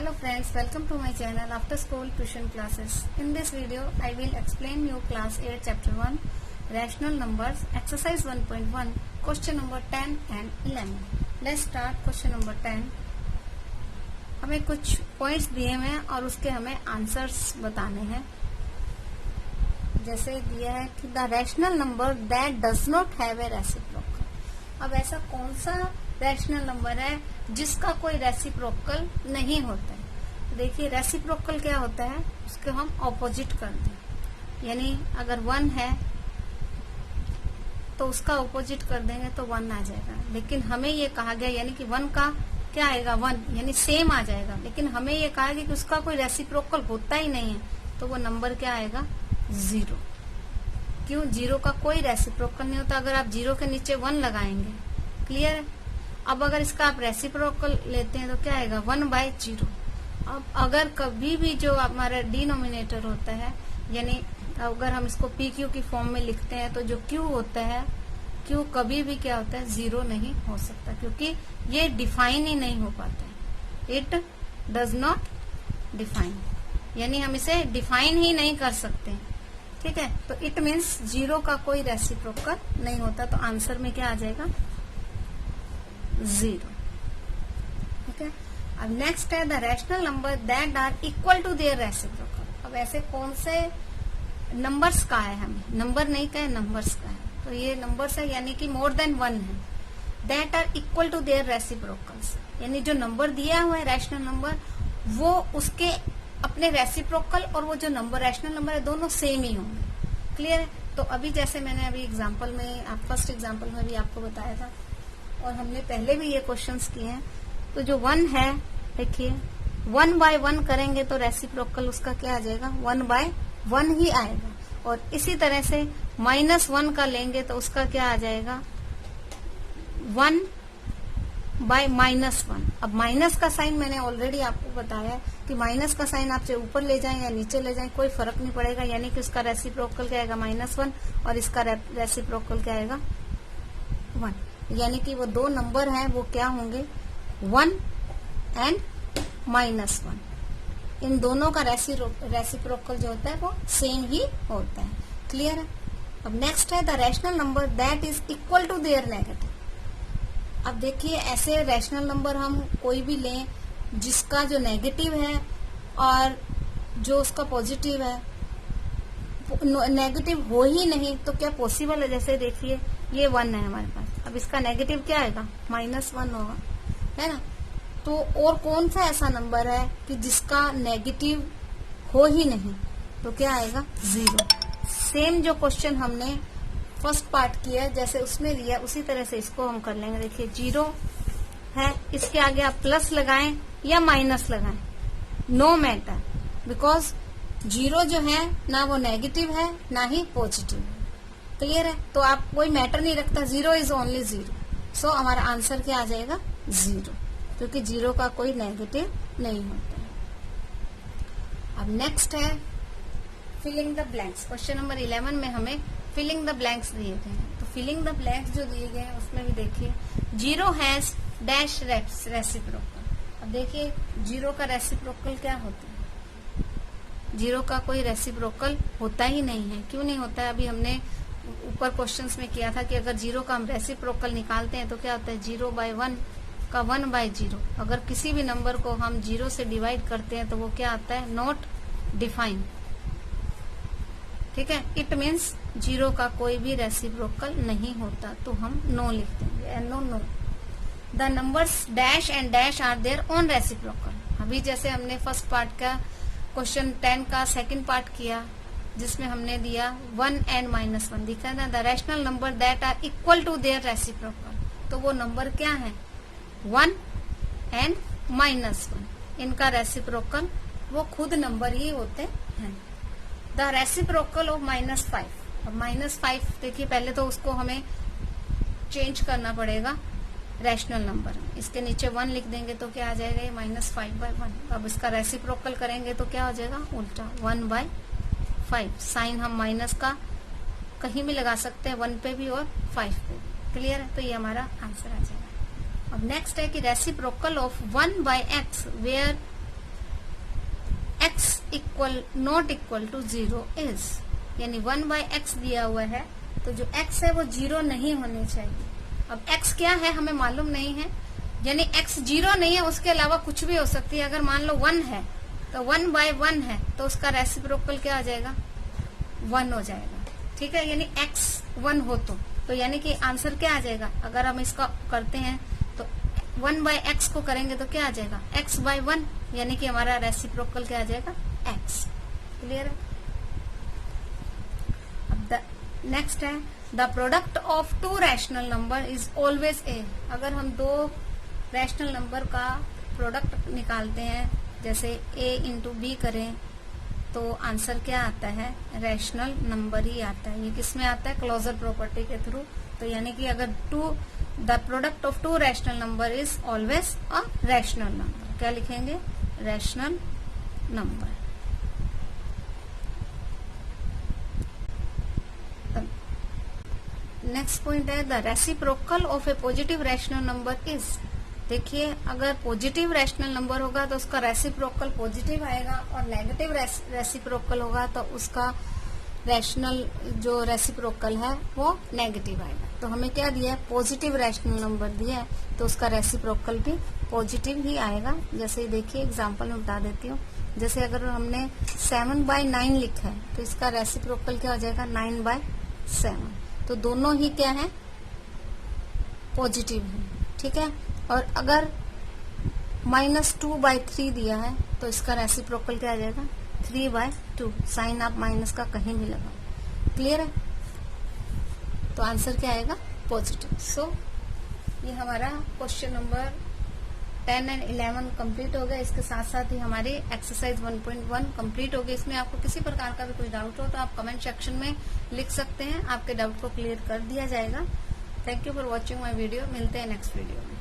Hello friends, welcome to my channel After School Tuition Classes. In this video, I will explain you class 8 chapter 1 rational numbers exercise 1.1 question number 10 and 11. Let's start question number 10. हमें कुछ points दिए हुए हैं और उसके हमें answers बताने हैं. जैसे दिया है कि the rational number that does not have a reciprocal. अब ऐसा कौन सा रैशनल नंबर है जिसका कोई रेसिप्रोकल नहीं होता है. देखिए रेसिप्रोकल क्या होता है, उसको हम ऑपोजिट कर दें. यानी अगर 1 है तो उसका ऑपोजिट कर देंगे तो 1 आ जाएगा. लेकिन हमें ये कहा गया यानी कि 1 का क्या आएगा 1 यानी सेम आ जाएगा. लेकिन हमें ये कहा गया कि उसका कोई रेसिप्रोकल होता ही नहीं है तो वो नंबर क्या आएगा 0. क्यों 0 का कोई रेसिप्रोकल नहीं होता. अगर आप 0 के नीचे 1 लगाएंगे, क्लियर है. अब अगर इसका आप रेसिप्रोकल लेते हैं तो क्या आएगा 1/0. अब अगर कभी भी जो हमारा डिनोमिनेटर होता है यानी अगर हम इसको PQ की फॉर्म में लिखते हैं तो जो Q होता है Q कभी भी क्या होता है 0 नहीं हो सकता क्योंकि ये डिफाइन ही नहीं हो पाता है. इट डज नॉट डिफाइन यानी हम इसे डिफाइन ही नहीं कर सकते. ठीक है, तो इट मीन्स 0 का कोई रेसिप्रोकल नहीं होता. तो आंसर में क्या आ जाएगा 0. ठीक है. अब नेक्स्ट है the rational number that are equal to their reciprocal. अब ऐसे कौन से नंबर्स का है, हमें नंबर नहीं का है नंबर्स का है. तो ये नंबर्स है यानी कि मोर देन 1 है. That are equal to their reciprocals यानी जो नंबर दिया हुआ है रैशनल नंबर वो उसके अपने रेसिप्रोकल और वो जो नंबर रैशनल नंबर है दोनों सेम ही होंगे. क्लियर है. तो अभी जैसे मैंने अभी एग्जांपल में फर्स्ट एग्जांपल में भी आपको बताया था और हमने पहले भी ये क्वेश्चंस किए हैं. तो जो 1 है देखिए 1/1 करेंगे तो रेसिप्रोकल उसका क्या आ जाएगा 1/1 ही आएगा. और इसी तरह से -1 का लेंगे तो उसका क्या आ जाएगा 1/-1. अब माइनस का साइन मैंने ऑलरेडी आपको बताया कि माइनस का साइन आप चाहे ऊपर ले जाएं या नीचे ले जाएं कोई फर्क नहीं पड़ेगा. यानी कि उसका रेसिप्रोकल क्या आएगा -1 और इसका रेसिप्रोकल क्या आएगा 1. यानी कि वो दो नंबर हैं वो क्या होंगे 1 एंड -1. इन दोनों का रेसिप्रोकल जो होता है वो सेम ही होता है. क्लियर है. अब नेक्स्ट है the rational number that is equal to their negative. अब देखिए ऐसे रैशनल नंबर हम कोई भी लें जिसका जो नेगेटिव है और जो उसका पॉजिटिव है नेगेटिव हो ही नहीं तो क्या पॉसिबल है. जैसे देखिए ये 1 है हमारे पास. अब इसका नेगेटिव क्या आएगा -1 होगा, है ना. तो और कौन सा ऐसा नंबर है कि जिसका नेगेटिव हो ही नहीं तो क्या आएगा 0. सेम जो क्वेश्चन हमने फर्स्ट पार्ट किया जैसे उसमें दिया उसी तरह से इसको हम कर लेंगे. देखिए 0 है, इसके आगे आप प्लस लगाएं या माइनस लगाएं नो मैटर बिकॉज 0 जो है ना वो नेगेटिव है ना ही पॉजिटिव है. क्लियर है. तो आप कोई मैटर नहीं रखता 0 इज ओनली 0. सो हमारा आंसर क्या आ जाएगा 0 क्योंकि 0 का कोई नेगेटिव नहीं होता है. अब नेक्स्ट है filling the blanks. Question number 11 में हमें फिलिंग द ब्लैंक्स दिए गए हैं. तो फिलिंग द ब्लैंक्स जो दिए गए हैं उसमें भी देखिए 0 हैज डैश रेसिप्रोकल. अब देखिए 0 का रेसिप्रोकल क्या होता है 0 का कोई रेसिप्रोकल होता ही नहीं है. क्यों नहीं होता है. अभी हमने ऊपर क्वेश्चंस में किया था कि अगर 0 का हम रेसिप्रोकल निकालते हैं तो क्या होता है 0/1 का 1/0. अगर किसी भी नंबर को हम 0 से डिवाइड करते हैं तो वो क्या आता है नॉट डिफाइन. ठीक है. इट मीन्स 0 का कोई भी रेसिप्रोकल नहीं होता तो हम नो लिख देंगे. No the numbers dash and dash are their on reciprocal. अभी जैसे हमने फर्स्ट पार्ट का क्वेश्चन 10 का सेकंड पार्ट किया जिसमें हमने दिया 1 एंड -1 दिखा था. The rational number that are equal to their reciprocal. तो वो नंबर क्या है 1 एंड -1. इनका रेसिप्रोकल वो खुद नंबर ही होते हैं. The reciprocal of -5. अब -5 देखिए पहले तो उसको हमें चेंज करना पड़ेगा रैशनल नंबर. इसके नीचे 1 लिख देंगे तो क्या आ जाएगा ये -5/1. अब इसका रेसिप्रोकल करेंगे तो क्या हो जाएगा उल्टा 1/5. साइन हम माइनस का कहीं भी लगा सकते हैं 1 पे भी और 5 पे भी. क्लियर है. तो ये हमारा आंसर आ जाएगा. अब नेक्स्ट है कि reciprocal of 1/x where x equal not equal to 0 is, यानी 1/x दिया हुआ है तो जो x है वो 0 नहीं होनी चाहिए। अब x क्या है हमें मालूम नहीं है, यानी x 0 नहीं है, उसके अलावा कुछ भी हो सकती है। अगर मान लो 1 है तो 1/1 है तो उसका रेसिप्रोकल क्या आ जाएगा, 1 हो जाएगा। ठीक है, यानी x 1 हो तो यानी कि आंसर क्या आ जाएगा, अगर हम इसका करते हैं तो 1/x को करेंगे तो क्या आ जाएगा, x/1, यानी कि हमारा रेसिप्रोकल क्या आ जाएगा, x। क्लियर है। अब नेक्स्ट है the product of 2 rational number is always a। अगर हम 2 रैशनल नंबर का प्रोडक्ट निकालते हैं, जैसे a इंटू बी करें तो आंसर क्या आता है, रैशनल नंबर ही आता है। ये किस में आता है, क्लोजर प्रॉपर्टी के थ्रू। तो यानी कि अगर the product of 2 rational number is always a rational number, क्या लिखेंगे, रैशनल नंबर। नेक्स्ट पॉइंट है the reciprocal of A positive rational number is. देखिए, अगर पॉजिटिव रैशनल नंबर होगा तो उसका रेसिप्रोकल पॉजिटिव आएगा, और नेगेटिव रेसिप्रोकल होगा तो उसका रैशनल जो रेसिप्रोकल है वो नेगेटिव आएगा। तो हमें क्या दिया है, पॉजिटिव रैशनल नंबर दिया है तो उसका रेसिप्रोकल भी पॉजिटिव ही आएगा। जैसे देखिए एग्जांपल में बता देती हूँ, जैसे अगर हमने 7/9 लिखा है तो इसका रेसिप्रोकल क्या हो जाएगा, 9/7। तो दोनों ही क्या है, पॉजिटिव है। ठीक है, और अगर -2/3 दिया है तो इसका रेसिप्रोकल क्या आ जाएगा, 3/2। साइन आप माइनस का कहीं भी लगाओ। क्लियर है, तो आंसर क्या आएगा, पॉजिटिव। सो ये हमारा क्वेश्चन नंबर 10 और 11 कंप्लीट हो गया। इसके साथ साथ ही हमारी एक्सरसाइज 1.1 कंप्लीट हो गई। इसमें आपको किसी प्रकार का भी कोई डाउट हो तो आप कमेंट सेक्शन में लिख सकते हैं, आपके डाउट को क्लियर कर दिया जाएगा। Thank you for watching my video. मिलते हैं नेक्स्ट वीडियो में।